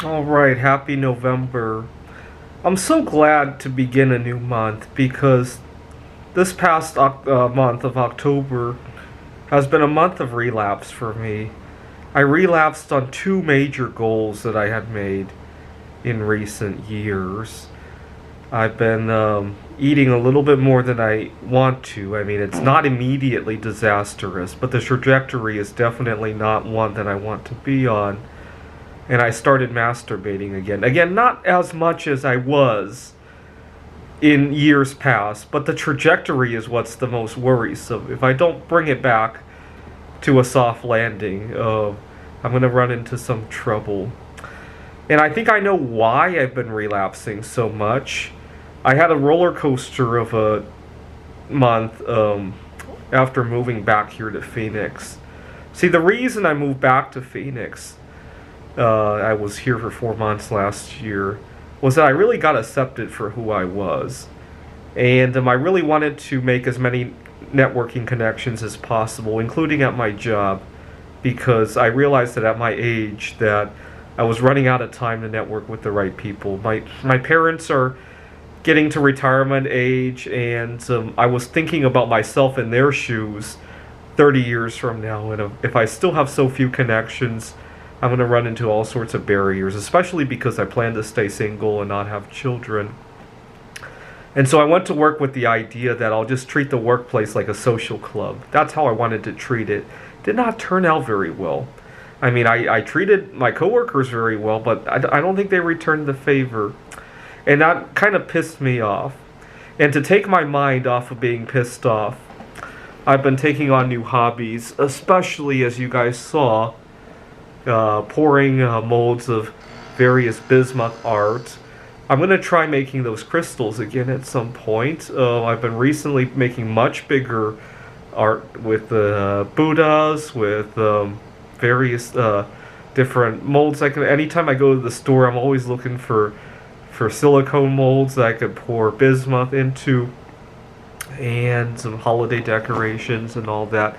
All right, happy November. I'm so glad to begin a new month because this past month of October has been a month of relapse for me. I relapsed on two major goals that I had made in recent years. I've been eating a little bit more than I want to. I mean, it's not immediately disastrous, but the trajectory is definitely not one that I want to be on. And I started masturbating again. Again, not as much as I was in years past, but the trajectory is what's the most worrisome. If I don't bring it back to a soft landing, I'm going to run into some trouble. And I think I know why I've been relapsing so much. I had a roller coaster of a month after moving back here to Phoenix. See, the reason I moved back to Phoenix, I was here for 4 months last year, was that I really got accepted for who I was. And I really wanted to make as many networking connections as possible, including at my job, because I realized that at my age that I was running out of time to network with the right people. My parents are getting to retirement age, and I was thinking about myself in their shoes 30 years from now, and if I still have so few connections, I'm going to run into all sorts of barriers, especially because I plan to stay single and not have children. And so I went to work with the idea that I'll just treat the workplace like a social club. That's how I wanted to treat it. Did not turn out very well. I mean, I treated my coworkers very well, but I don't think they returned the favor. And that kind of pissed me off. And to take my mind off of being pissed off, I've been taking on new hobbies, especially as you guys saw, pouring molds of various bismuth art. I'm going to try making those crystals again at some point. I've been recently making much bigger art with Buddhas, with various different molds. Anytime I go to the store, I'm always looking for silicone molds that I could pour bismuth into, and some holiday decorations and all that.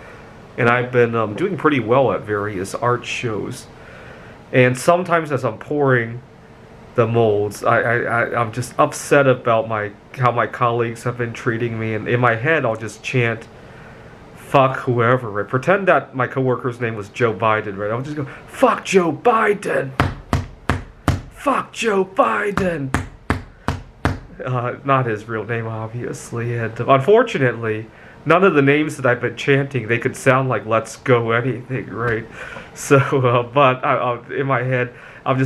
And I've been doing pretty well at various art shows. And sometimes as I'm pouring the molds, I'm just upset about how my colleagues have been treating me. And in my head, I'll just chant, "Fuck whoever." Right? Pretend that my coworker's name was Joe Biden. Right? I'll just go, "Fuck Joe Biden. Fuck Joe Biden." Not his real name, obviously. And unfortunately, none of the names that I've been chanting, they could sound like "Let's go anything," right? So, but in my head, I'm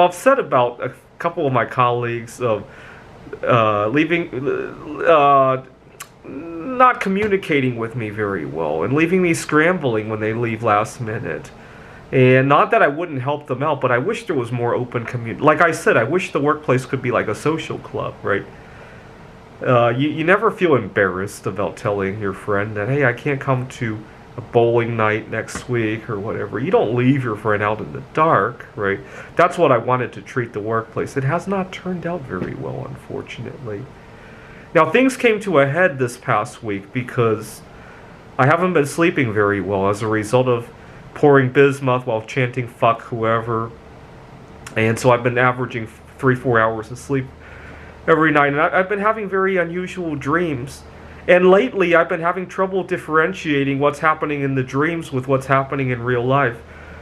upset about a couple of my colleagues leaving, not communicating with me very well, and leaving me scrambling when they leave last minute. And not that I wouldn't help them out, but I wish there was more open community. Like I said, I wish the workplace could be like a social club, right? You never feel embarrassed about telling your friend that, hey, I can't come to a bowling night next week or whatever. You don't leave your friend out in the dark, right? That's what I wanted to treat the workplace. It has not turned out very well, unfortunately. Now, things came to a head this past week because I haven't been sleeping very well as a result of pouring bismuth while chanting "fuck whoever." And so I've been averaging 3-4 hours of sleep every night, and I've been having very unusual dreams. And lately, I've been having trouble differentiating what's happening in the dreams with what's happening in real life.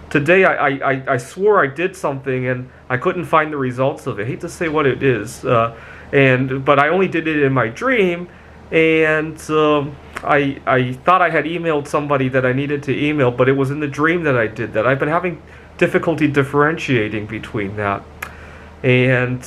Today, I swore I did something, and I couldn't find the results of it. I hate to say what it is, but I only did it in my dream, and I thought I had emailed somebody that I needed to email, but it was in the dream that I did that. I've been having difficulty differentiating between that, and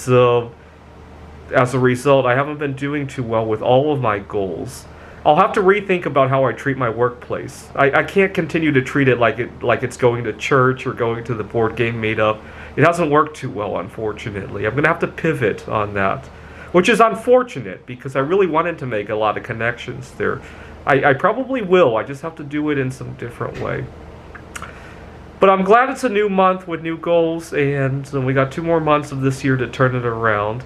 as a result, I haven't been doing too well with all of my goals. I'll have to rethink about how I treat my workplace. I can't continue to treat it like it's going to church or going to the board game meetup. It hasn't worked too well, unfortunately. I'm going to have to pivot on that, which is unfortunate because I really wanted to make a lot of connections there. I probably will. I just have to do it in some different way. But I'm glad it's a new month with new goals, and we got 2 more months of this year to turn it around.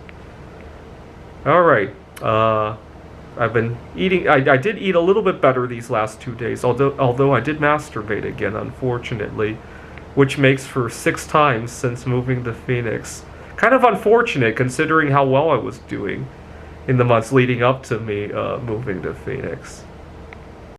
All right. I've been eating. I did eat a little bit better these last 2 days, although I did masturbate again, unfortunately. which makes for 6 times since moving to Phoenix. Kind of unfortunate considering how well I was doing in the months leading up to me moving to Phoenix.